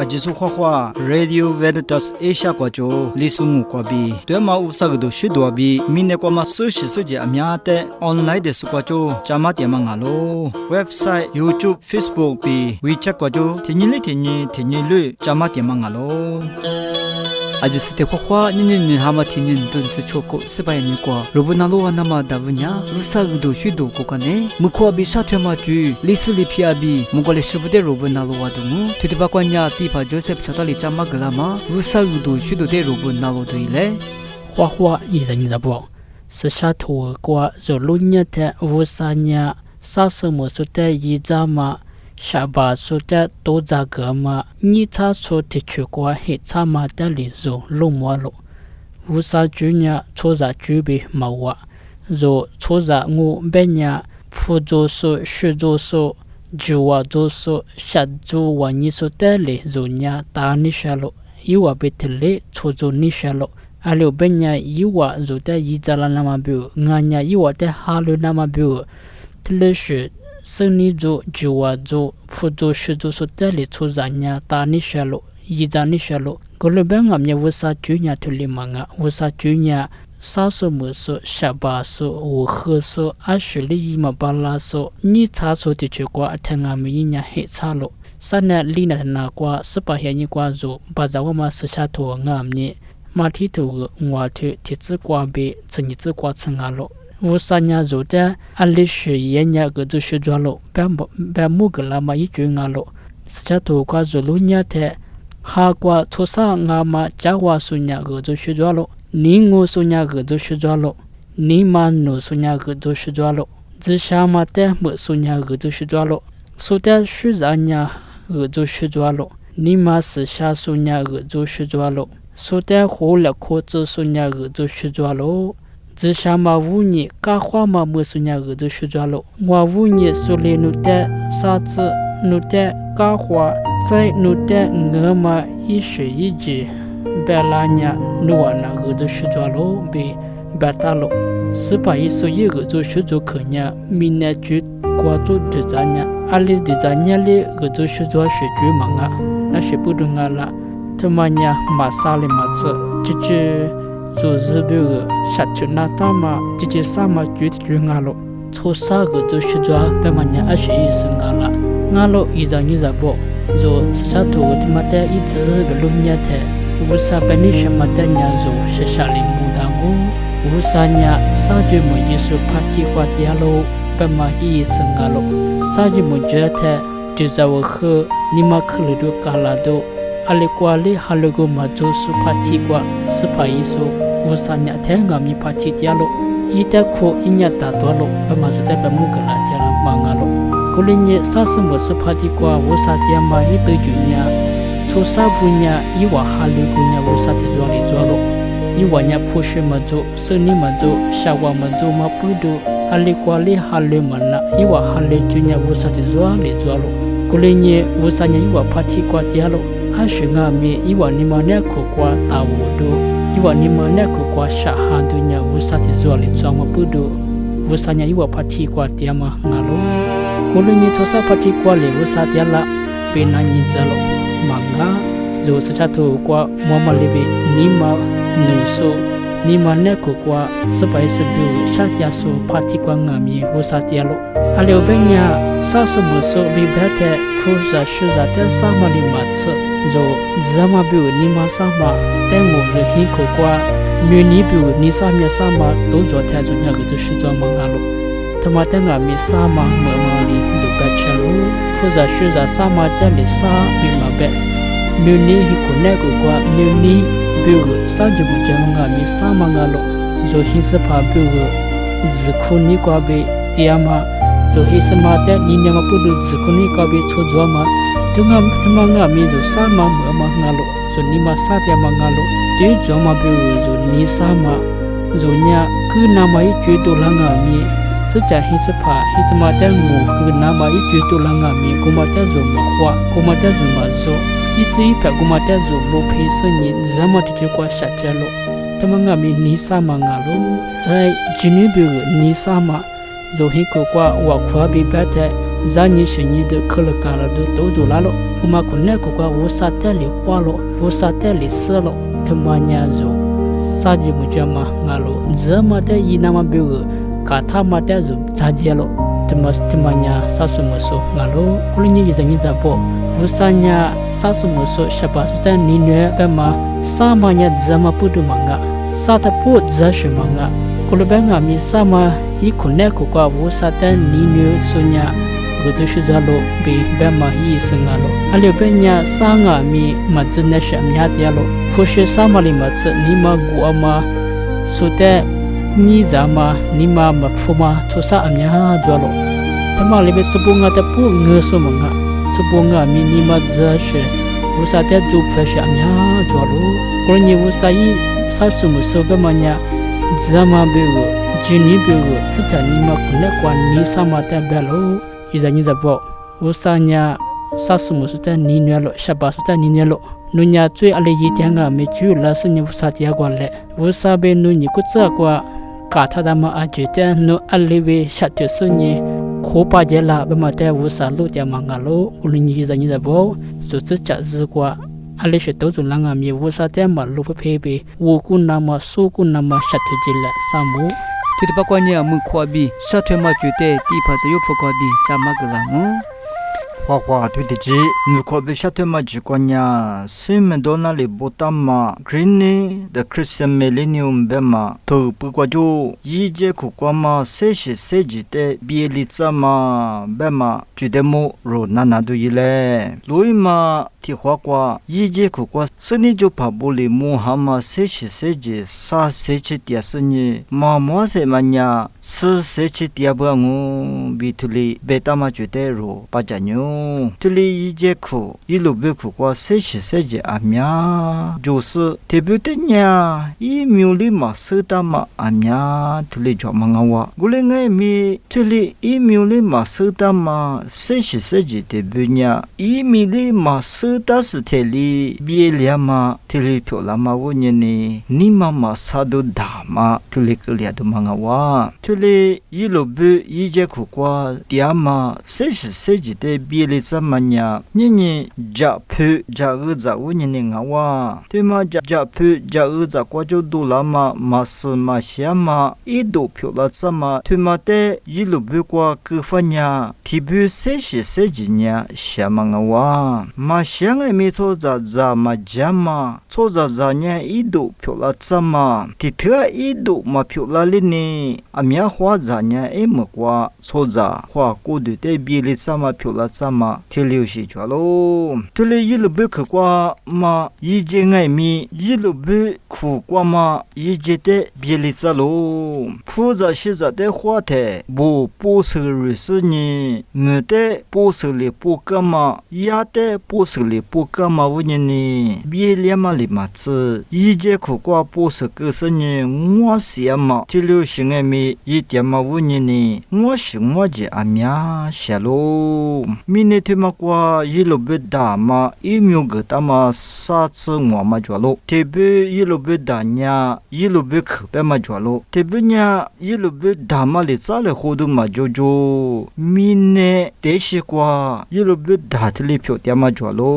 ajisu khwa Radio Veritas Asia kwa jo lisungu kwa bi dema usagdo shidwa bi mine kwa ma social soje amya te online de su kwa jo chama te ma ngalo website YouTube Facebook bi WeChat kwa jo thinyi lu chama te ma ngalo 아지스테 khokhwa nyinyin hama thinin tun choko sibayani kwa robunalo wanama davunya rusagdo shido kokane mukwa bi sathema ju lisuli phiabi mongole shibude robunalo wadumu titibakwanya tipa Joseph Chatali chama glama rusagdo shido de robunalo duile khokhwa izanyizabo sashatho kwa zolunya te wusanya sasamo sote yizama Shaba sota toza gama ni cha so te chukwa he cha ma da li zo lo mo lo usa junya choza jubi mawa zo choza ngu benya fuzo so shuzo so juwa zo so shadzu wa ni so te le zo nya ta ni shalo iwa betele chozo ni shalo alo benya iwa zo te yizala na ma bu nganya iwa te halu na ma bu tele shi Suni zo jiwa zo fuzo shizo so tele chozanya ta ni shalo yizani shalo golobenga mye wusa junya tulimanga wusa junya saso muso shaba so wo so ashli yima bala so ni cha so ti chekwa atanga minya he chalo sana lina na kwa spa he ni kwa zo bazawa ma sha to ngamni ma thi to ngwa the ti zi kwa be chenyi zi kwa changalo Wusanya zote alishi yenya gozo shujwalo bamugla ma yijungalo sachato kwa zolunya te ha kwa tosa ngama jawa sunya gozo shujwalo ningo sunya gozo shujwalo nimano sunya gozo shujwalo zishama te mu sunya gozo shujwalo sote shuzanya gozo shujwalo nima sha sunya gozo shujwalo sote hola kozo sunya gozo shujwalo Zishama wunyi ka hwama musunya gudu shujalo wa wunyi sole nute satsu nute ka hwa zai nute ngama ishi yiji belanya nuwana gudu shujalo be batalo sipa iso yi gudu shujo kenya mina ju kwa zu dizanya ali dizanya le gudu shujo shuju manga na shibudu ngala tumanya masali matsu chichi zo zibu shatuna tama jiji sama juti ngalo chosa go zo shujwa pemanya ashi isngala ngalo izanyi zabo zo chato timate izi belunya te usa benisha matanya zo shashali mudangu usanya saje mojisu pati kwa dialo pema isngalo saje mojete dizawo khe nima khludu kalado Alikwali halugo majo supati kwa supaiso usanya tenga mi pati dialo ita ko inya tatwalo bamazuta bamugala tiala mangalo kulinye sasumo supati kwa usatia ma ito junya chosabunya iwa halugunya usati zwalo iwanya pushe majo suni majo shawa majo mapudo alikwali halumana iwa halugunya usati zwalo kulinye usanya iwa pati kwa dialo Ashinga me iwa nimane kwa tawudo iwa nimane kwa shahandunya wusati zwali tsama pudo wusanya iwa pati kwa tiama ngalo kulunyi tosa pati kwa le wusati ala penanyi zalo manga zo sachato kwa mwamalibe nima nuso nimane kwa sepai sebu shatya so pati kwa ngami wusati alo ale obenya saso muso bibate fuza shuza te samali matsu zo zama bu nima sama tengo re hiko kwa muni bu ni samya sama dozo ta zo nya ge shizwa mangalo tamatenga mi sama mamali zo gachalo fuza shuza sama tele sa bimabe muni hiko nego kwa muni bu sanjubu janga mi sama ngalo zo hinsa pa bu zikuni kwa be tiama zo hisma te ni nyama pudu zikuni kwa be chojwa Tumanga mizo sama ngalo zo nima satya mangalo de joma bu zo ni sama zo nya ku nama I judo langa mi sucha hispa hisma tangu ku nama I judo langa mi kumata zo mahwa kumata zo mazo itsi pa kumata zo lopi sanyi zama tije kwa shatyalo tumanga mi ni sama ngalo zai jinibu ni sama zo hiko kwa wakwa bi bata za ni shi ni de khol ka la de to zo la lo kuma ku ne ku kwa wo sa te li hwa lo wo sa te li se lo thma nya zo sa ji mu ja ma nga lo zama te yi na ma be ka tha ma te zo za je lo thma nya sa su mo so nga lo ku ni za ni za bo wo sa nya sa su mo so sha ba su te ni ne ba ma sa ma nya zama pu du ma nga sa ta pu za shi ma nga ku le ba nga mi sa ma yi ku ne ku kwa wo sa te ni ne so nya gozo shuzalo be bema yi singalo ale benya sanga mi mazna shamya dialo foshe samali mats nima guama sote ni zama nima mafuma chosa amya jwalo tamale be tsubunga ta pu ngoso manga tsubunga mi nima zashe usate jup fashe amya jwalo kronye usai sasumu sobemanya zama bego jini bego tsa nima kuna kwa ni samata belo izanyi zabo usanya sasumu suta ninelo shaba suta ninelo nunya chui ale yitianga mechu lasnya usatia gwale usabe nunyi kutsa kwa kathadama ajete no alewe shatyo sunye khopa jela bamate usalu tia mangalo ulunyi izanyi zabo sutsa chazu kwa ale sheto zulanga mi usatia malu phebe wukuna ma sukuna ma shatyo jela samu Tutu kwa nya mu kwa bi sa thwe ma ju te ti pha sa yo pho kwa bi cha ma gla mu Hwa tu de ji nu ko be sha te ma ji ko nya sim do na le botama green the Christian Millennium bema to pu kwa jo yi je ku kwa ma se shi se ji te bi li tsa ma bema ju de mo ro na na du yi le loi ma ti hwa kwa yi je ku kwa sni jo pha bo le mo ha ma se shi se ji sa se chi tia sni ma mo se ma nya se chi tia ba ngo bi tu li beta ma ju de ro pa ja nyu tuli ije ku ilu be ku kwa se shi se je amya jo se te bu te nya I myu li ma se ta ma amya tuli jo ma nga wa gule ngai mi tuli I myu li ma se ta ma se shi se je te bu nya I mi li ma se ta se te li bi lia ma tuli pyo la ma wo nye ni ma sa do da ma tuli ku lia do ma nga wa tuli ilu be ije ku kwa dia ma se shi se je te bi li tsa ma nya ni ja phu ja ge za wo ni nga wa te ma ja phu ja ge za kwa jo do la ma se ma xia ma I do pyo la tsa ma te ma te yi lu bu kwa ke fa nya ti bu se shi se ji nya xia ma nga wa ma xia ngai mi cho za ma ja ma cho za nya I do pyo la tsa ma ti thua I do ma pyo la li ni amya hwa za nya e mo kwa cho za hwa ko de te bi li tsa ma pyo la tsa ma te liu shi chwa lo te le yi lu bu ke kwa ma yi je ngai mi yi lu bu ku kwa ma yi je te bi li tsa lo pu za shi za de hwa te bo po se ri se ni ne te po se le po ka ma ya te po se le po ka ma wo ni bi li ma li ma tse yi je ku kwa po se ke se ni ngwa si ma te liu shi ngai mi yi te ma wo ni ngwa shi ngwa je amya sha lo mi ne te ma kwa yi lo be da ma I myu ge ta ma sa tse ngwa ma jwa lo te be yi lo be da nya yi lo be kh pe ma jwa lo te be nya yi lo be da ma le tsa le ho du ma jo jo mi ne te shi kwa yi lo be da te le pyo tia ma jwa lo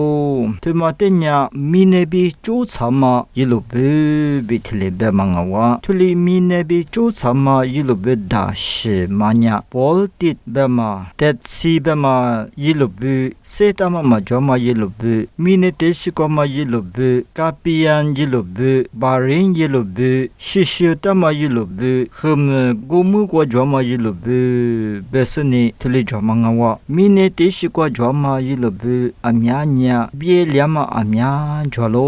te ma te nya mi ne bi chu cha ma yi lo be bi te le be ma nga wa tu li mi ne bi chu cha ma yi lo be da shi ma nya pol tit be ma te si be ma yi lo be se ta ma jwa ma yi lo be mi ne te shi kwa ma yi lo be ka pian yi lo be ba rin yi lo be shi shi ta ma yi lo be hem go mu kwa jwa ma yi lo be be se ni te le jwa ma nga wa mi ne te shi kwa jwa ma yi lo be amya nya bie lia ma amya jwa lo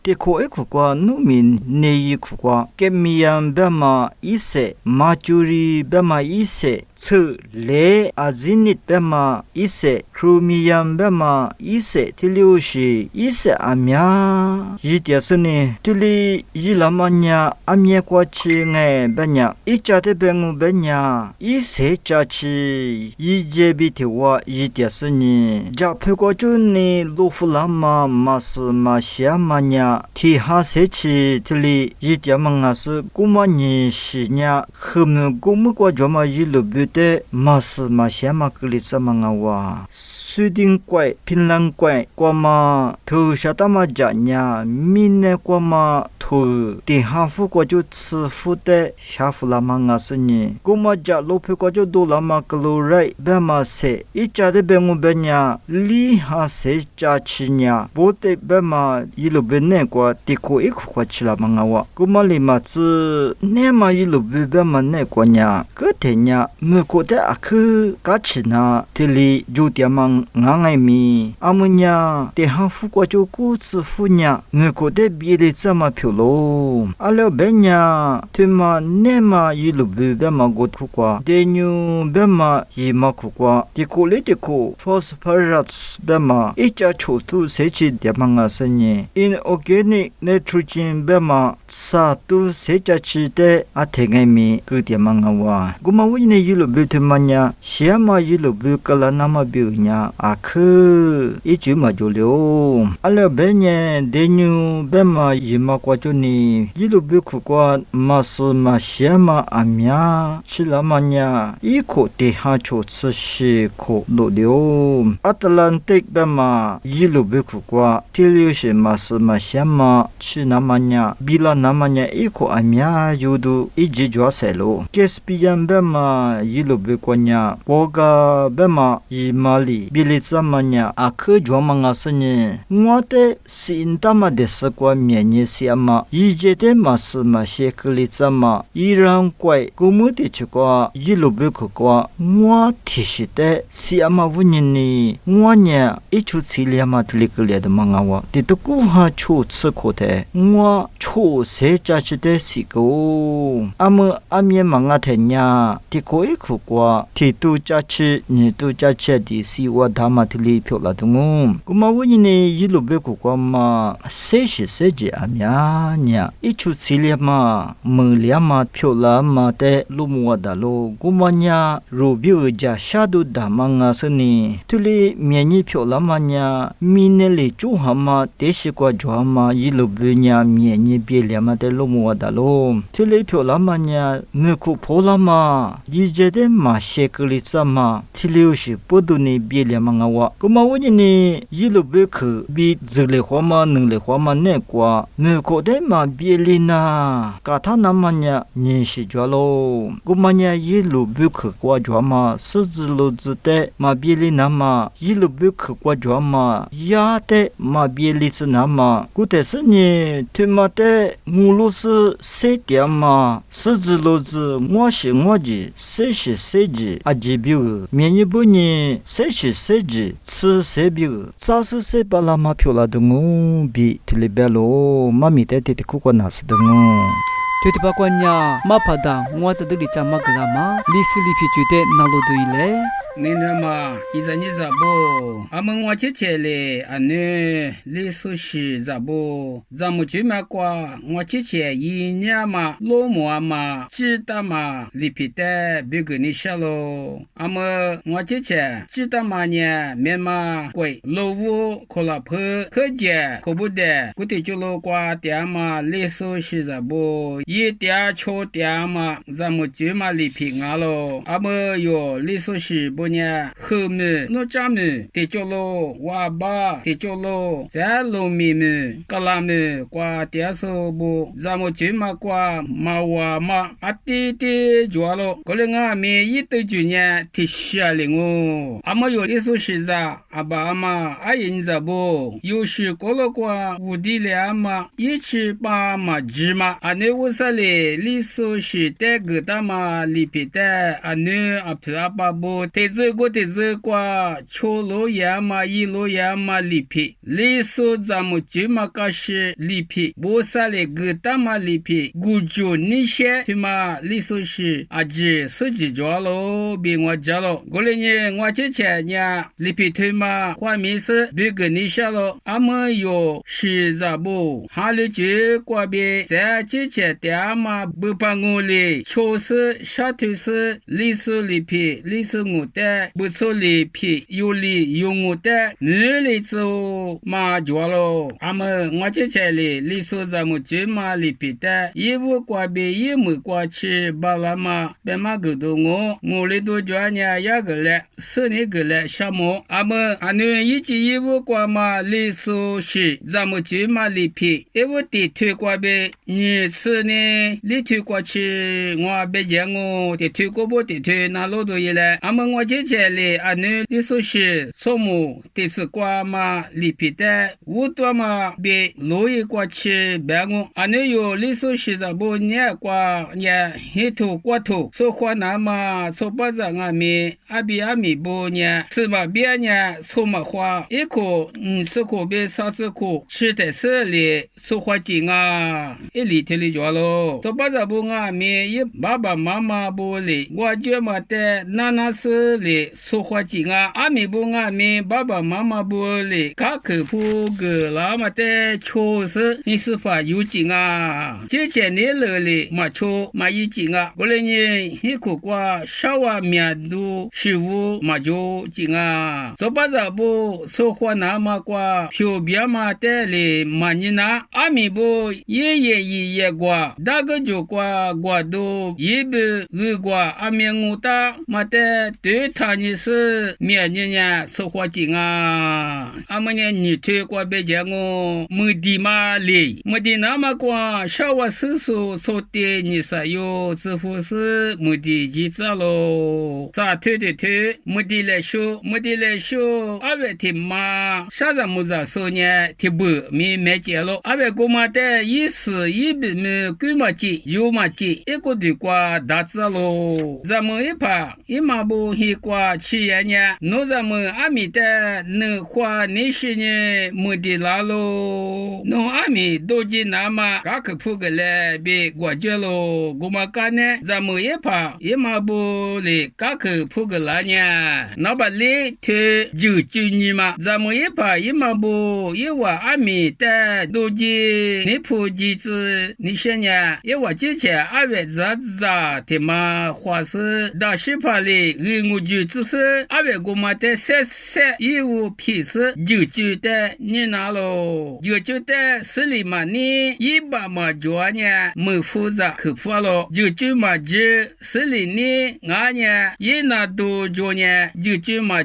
te ko e ku kwa nu mi ne yi ku kwa ke mi yan be ma ise ma churi be ma ise tsu le azinit bema ise krumiyam bema ise tiliushi ise amya yityasuni tili yilamanya amye kwachi nge benya ichate bengu benya ise chachi yijebitiwa yityasuni japhe kwachuni lufulama masu mashyamanya tihasechi tili yityamangasi kumanyi shinya khum gumu kwa joma yilubu 的马斯马西马格里萨马nga wa Sweden kwai Finland kwai kwa ma thu shata ma janya minne kwa ma thu ti hafu kwa ju tsu fu de shafu la ma nga sni kuma ja lo phe kwa ju do la ma klo rai ba ma se I cha de bengu benya li ha se cha chinya bo te ba ma yilo benne kwa ti ko ik kwa chila ma nga wa kuma li ma tsu ne ma yilo ba ma ne kwa nya ke te nya me ko de akhu ka china tili ju tia ma nga ngai mi amunya te hafu kwa ju ku tsu fu nya me ko de bi le tsa ma phyo lo alo benya te ma ne ma yilo ba ma go khu kwa de nyu ba ma yi ma khu kwa ti ko le ti ko phosphorus ba ma I cha chu tu se chi de ma nga sa ni in organic nitrogen ba ma sa tu se cha chi de a the ngai mi ku de ma nga wa gu ma wi ne yilo be te ma nya xia ma yilo be kala na ma bi nya a khu I chu ma jo le o alo be nye de nyu ba ma yi ma kwa chu ni yilo be khu kwa ma su ma xia ma a mya chi la ma nya I ko te ha chu tsu shi ko lo le o Atlantic ba ma yilo be khu kwa tilio shi ma su ma xia ma chi na ma nya bi la na ma nya I ko a mya yu du I ji jwa se lo Caspian ba ma yilo be kwa nya Volga ba ma yi ma li bi le tsa ma nya a khu jwa ma nga sa ni ngwa te sin ta ma de sa kwa mye ni si ama yi je de ma su ma she ku le tsa ma Iran kwai ku mu te chu kwa yilo be khu kwa ngwa thi shi te si ama vu ni ni ngwa nya I chu chi le ma tli ku le de ma nga wa te to ku ha chu tsu ko te ngwa chu se cha chi de si ko am amye ma nga the nya ti ko I khu kwa ti tu cha chi ni tu cha che di si wa da ma tli phyo la du ngo ku ma wu ni ne yilo be khu kwa ma se shi se ji a mya nya I chu chi le ma mu le ma phyo la ma te lu mu wa da lo ku ma nya ro bi ja sha du da ma nga sa ni tuli mye ni phyo la ma nya mi ne le chu ha ma te shi kwa jwa ma yilo be nya mye ni bi le ma te lu mu wa da lo tuli phyo la ma nya me ku pho la ma yi je de ma she ku li tsa ma tili u shi po du ni bi le ma nga wa ku ma wo ni ni yilo be khu bi zu le hwa ma nu le hwa ma ne kwa me ko de ma bi le na ka tha na ma nya ni shi jwa lo ku ma nya yilo be khu kwa jwa ma su zu lo zu te ma bi le na ma yilo be khu kwa jwa ma ya te ma bi le tsu na ma ku te su ni tu ma te ngu lu su se tia ma su zu lo zu ngwa shi ngwa ji se shi se ji a ji bi u mye ni bu ni se shi se ji tsu se bi u sa su se ba la ma phyo la du ngu bi tli be lo ma mi te te ku ko na su du ngu Tuti pa kwa nya ma pa da ngwa za de li cha ma gla ma li su li phi chu de na lo du ile Ninama izanyi zabo amangwa chichele ane lisu shi zabo zamu juma kwa ngwa chiche yinyama lomo ama chitama lipite bigni shalo ama ngwa chiche chitama nya mema koi lowu kola phe khaje kobude kutichulo kwa tiama lisu shi zabo yi tia cho tiama zamu juma lipi ngalo ama yo lisu shi bonya khme no chame te cholo wa ba te cholo za lo mi me kala me kwa tia so bo zamo chima kwa ma wa ma ati te jwalo kolenga me yite junya ti shalingo ama yo liso shiza aba ama ayin zabo yo shi kolo kwa udile ama yichi pa ma jima ane wusale liso shi te gdama lipite ane apapa bo te go te kwa cholo ya ma yilo ya ma lipi liso zamu chima kashi lipi bosale gtama lipi gujo nishe tima liso shi aji suji jwalo bi ngwa jalo golenye ngwa cheche nya lipi tima 嘛话米是别个你下了，俺们有是咋不？哈里就过边在之前的嘛不办公里，确实下头是历史里皮，历史我的不错里皮，有里有我的，你里之后嘛着了，俺们我之前里历史咱们就嘛里皮的，衣服过边也没过去，巴拉嘛，别嘛个多我里头专业也个来，是那个来项目，俺们俺们一起衣服过嘛历史是咱们就嘛里皮，衣服地推过边，你次呢里推过去，我别讲我地推过不地推那老多嘢来，俺们我之前里俺们历史是什么地次过嘛里皮的，我多嘛别路一过去别我，俺们有历史是咱不年过年一头过头，说话那嘛说不着俺们阿比阿米不年，是嘛别年说嘛话，一口吃口别啥子口，吃的是里说话紧啊，一里头里着咯，说不着不俺们一爸爸妈妈不里，我觉嘛的那是里说话紧啊，阿米不俺们爸爸妈妈不里，卡口不个那么的确实你是法有紧啊，之前你了里嘛错嘛有紧啊，过来呢一口瓜稍微面都食物嘛就紧啊，说不着不说话那么瓜，票别嘛的里嘛你拿，阿米不也瓜，大个就瓜都一不瓜，阿米我打嘛的对他你是面呢说话紧啊，阿们呢你推瓜别讲我没地嘛里，没地那么瓜，稍微叔叔说的你是有支付是没地记着咯，咋推的推，没地来说，阿伟听嘛，啥子没咋说呢？听不没接了，阿伟姑妈的意思一笔没贵嘛记，有嘛记，一个对瓜打字咯，咱们一把一马不一瓜吃呀呢，那咱们阿米的能花那些呢没地拉咯，那阿米都进那嘛，嘎克铺个来别过节咯，姑妈干呢，咱们一把一马不里嘎克铺个来呢，那把里推就你嘛，咱们一把一马不一瓦阿米的都进你铺几次，你想呢？一瓦之前阿伟咋的嘛，花是大西帕里，我就只是阿伟姑妈的三义务批示就的你拿咯，就的是里嘛你一把嘛做呢没负责可负了，就嘛就是里你俺呢一拿都做呢就嘛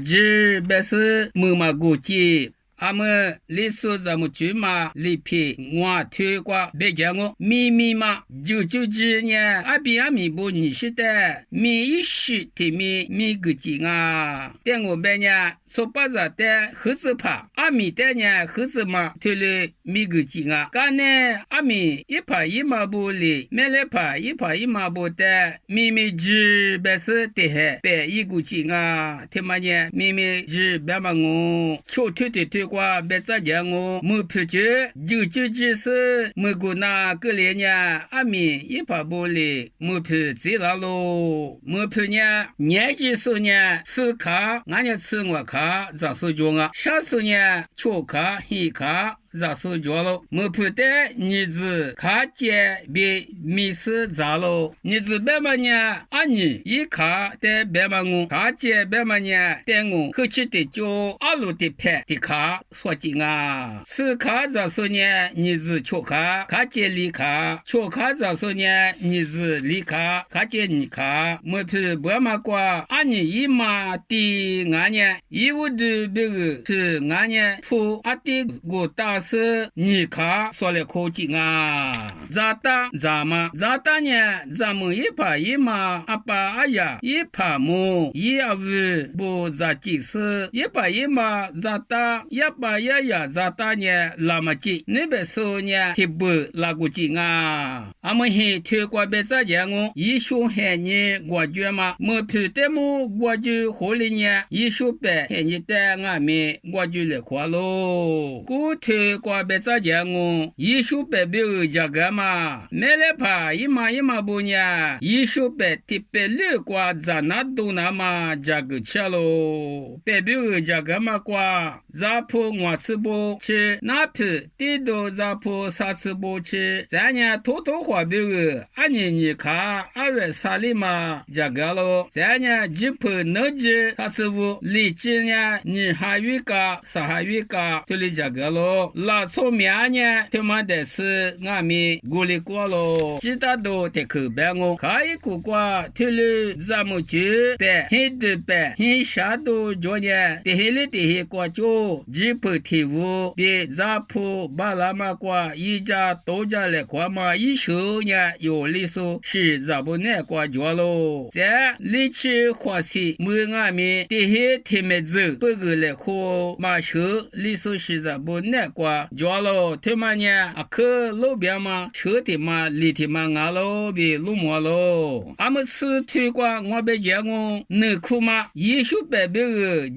别是没嘛估计。俺们历史咱们就嘛里皮我推过别讲我秘嘛就之呢阿比阿米不你是的米一时的米个劲啊但我们呢说不着的盒子怕阿米的呢盒子嘛推了米个劲啊干呢阿米一怕一马不里没来怕一怕一马不的米只别是的还别一个劲啊他妈呢米只别嘛我就推qua别再讲我没票决就只是没过那个年呢阿米一把玻璃没票知道咯没票呢年纪时呢吃卡俺家吃我卡咋说讲啊啥时呢吃卡黑卡咋说着了没票的你子卡接别没事咋了你子别嘛呢阿你一卡的别嘛我卡接别嘛呢等我客气的就阿路的拍的卡说紧啊吃卡咋说呢你子吃卡卡接离卡吃卡咋说呢你子离卡卡接你卡没票别嘛挂阿你一嘛的俺呢一屋的别个是俺呢付阿的我大是你卡说了口劲啊咋打咋嘛咋打呢咱们一把一嘛阿爸阿呀一把木一阿五不咋几时一把一嘛咋打一把呀咋打呢那么紧那边说呢提不拉过劲啊阿们嘿推过别咋讲我一说嘿你我觉嘛没皮的么我就后来呢一说别嘿你带俺们我就来花喽古推推过别在讲我，艺术白表这个嘛，没来怕一嘛不呢，艺术白特别绿过在那都那嘛这个吃咯，白表这个嘛过，咋破我吃不吃，哪皮地都咋破啥吃不吃，咱呢偷花表俺你看二月啥里嘛这个咯，咱呢只破能吃啥吃不，理智呢你还有个啥还有个，就里这个咯，拉错面呢他妈的是俺们过里过咯，其他都得口白我，可以过过，听了咱们就白，很多白，很啥都做呢，得黑了得黑过就，只破题目，别咋破把那么过，一家多家来过嘛，一手呢有理数是咋不难过做咯，在力气花费没俺们得黑天没走，不过来喝马手理数是咋不难过做咯，他妈呢啊可路边嘛，车的嘛，里的嘛，俺咯别路么咯，俺们是推广我别讲我，能哭嘛，艺术白表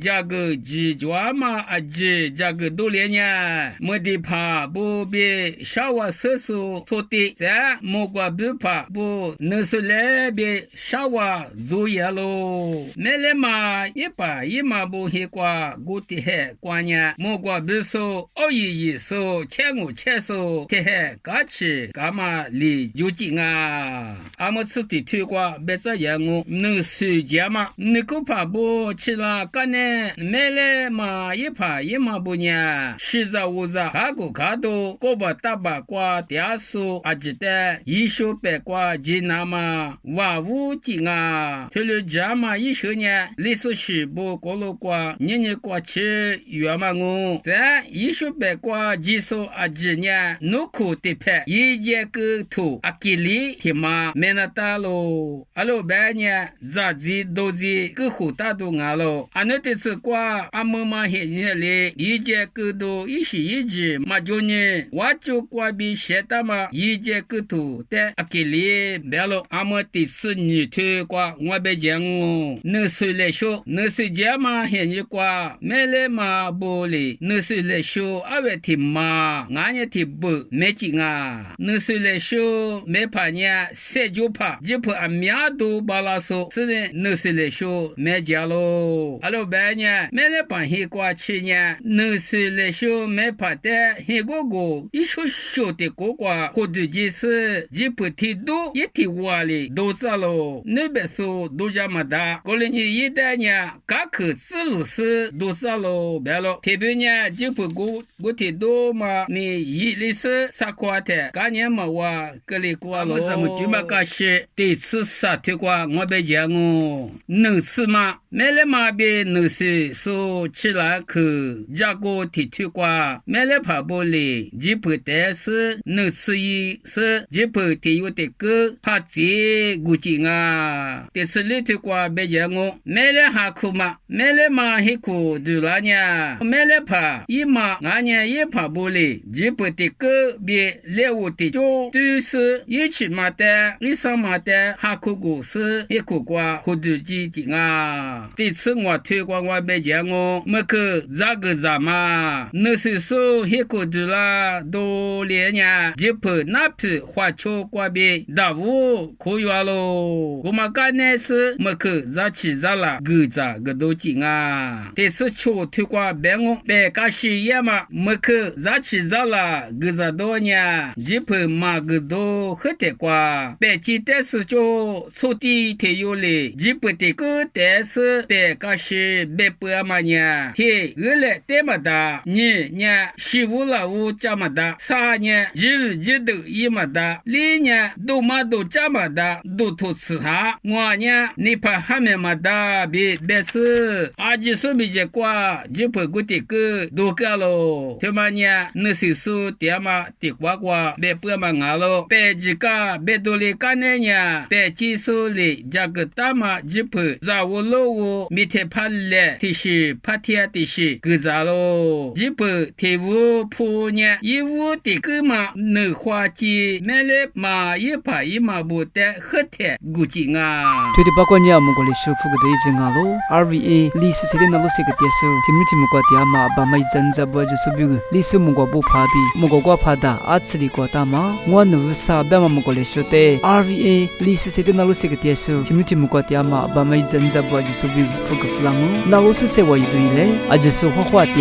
这个几抓嘛啊这个多年呢，没得怕不别少我叔叔说的，在莫过不怕不能说来别少我做业咯，没来嘛一把一嘛不黑qua古的黑qua呢，莫过不说哦一说千五千说的黑嘎起嘎嘛里有劲啊，俺们吃的推广别这样我能随家嘛，你可怕不吃了干呢，没来嘛一怕一嘛不呢，实在无在卡古卡多，过把大把qua点数啊记得一手白qua济南嘛，哇无劲啊，除了家嘛一手呢，历史是不过路qua年过去月嘛我，在一手白qua济数啊济呢，努苦的拍一节个图啊给力天嘛没那大咯，阿罗白呢咋子都是个好大都俺咯，俺那这次qua阿妈嘛现在嘞一节个都一时一直嘛就呢，我就qua比写的嘛一节个图的啊给力别咯，阿妈第四年推qua我别讲哦，能岁来说能岁节嘛现在qua没来嘛不哩，能岁来说阿位天嘛俺也天不没劲啊，能岁来说没怕呢，谁就怕，就怕阿面都巴拉说，是的能岁来说没家咯，阿老白呢没来帮黑qua去呢，能岁来说没怕的黑哥哥一说说的哥哥，或者就是就不提多一提话里都知咯，那边说都这么大，过了你一代呢，嘎可自路是都知咯，别了，特别呢就不过提多嘛，你一里是啥块的，今年嘛话个里过咯，咱们就嘛个是第次啥推过，我别讲哦，能吃嘛，没来嘛别能吃，说起来去，这个提推过，没来怕不哩，就不得是能吃一是，就不得有的个怕这估计啊，这次里推过别讲我，没来还苦嘛，没来嘛还苦对了呢，没来怕一嘛，俺呢也怕不哩，就不得个别来我的就都是一起嘛的，一上嘛的还苦过是也苦过，苦对几斤啊，这次我推过我别讲我，没去咋个咋嘛，那是说还苦对了多年呢，就不那批花球过别大屋可以咯，我们干那是没去咋起咋了，个咋个都紧啊，这次球推过别我别干事业嘛，没去咋起咋了，个咋多呢，就不嘛个都很得过，别记得是就错的太有嘞，就不得个但是别干事别不嘛呢，天热了这么大，你呢十五了五这么大，啥呢日都一么大，里呢都嘛都这么大，都吐吃它，我呢你怕还没么大，别是阿吉说别结果，就不过这个多个咯，他妈呢那是说爹嘛的呱呱，别不嘛俺咯，别几个别多哩干呢，别技术哩这个大嘛就不在我路我没得怕嘞，提示怕天提示个咋咯，就不提我铺呢，一屋的个嘛能花季买了嘛一怕一嘛不得喝的估计啊。对的，包括你啊，我们舒服个的一只啊咯 ，RVA 历史这里那路些个电视，听不过的嘛，把没真在不就是比如历史木瓜不爬比木瓜瓜爬的阿次里瓜大嘛，我努萨贝嘛木瓜来说的 RVA 历史是对那路是个电视，提米提木瓜的嘛，把没真在不就说比不个弗朗哦，那路是谁话一堆嘞，阿就是画画的。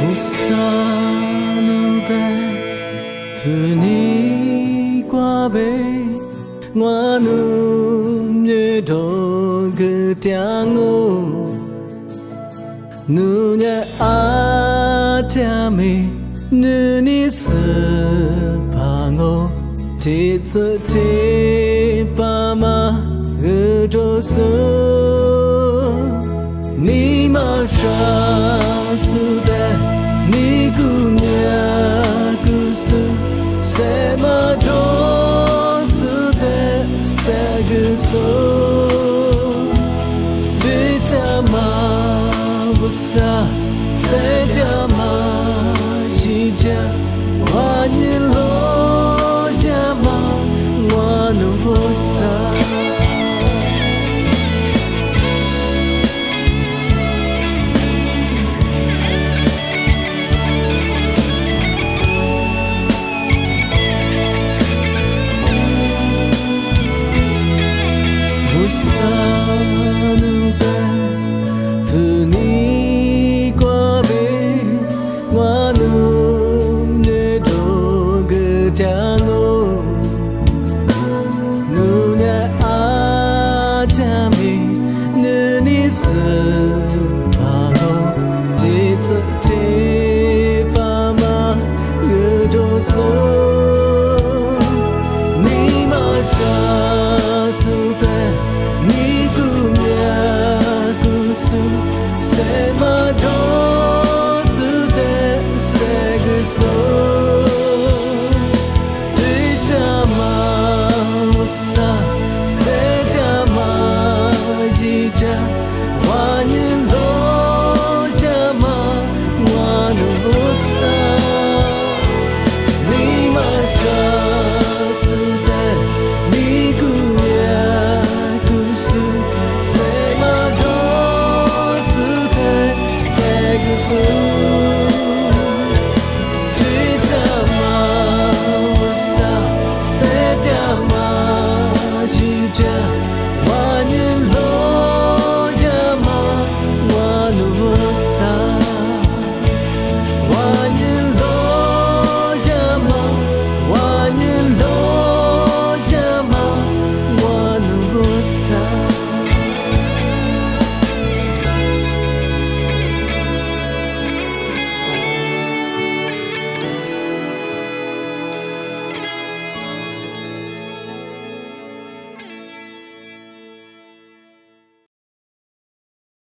우산우대 분이 꽈배 와눈에도 그냥오 눈에 아담이 눈이 스방오 뒤ծ뒤밤아 그조수 니마샤수대 니구냐구수 세마조수대 세그소 뒤자마부사 세자마지자 와닐로자마 와누부사 우산우대 분이과배 와눈에도 그장오 눈에 아담이 눈이 스파고 뒤밤아 그도서 니마샤수대 니구냐구수 세마도수대 세그소 뒤자마우사 세자마지자 와닐로자마 와누부사 니마샤수대 니구냐구수 세마도수대 세그소 뒤자마우사 세자마지자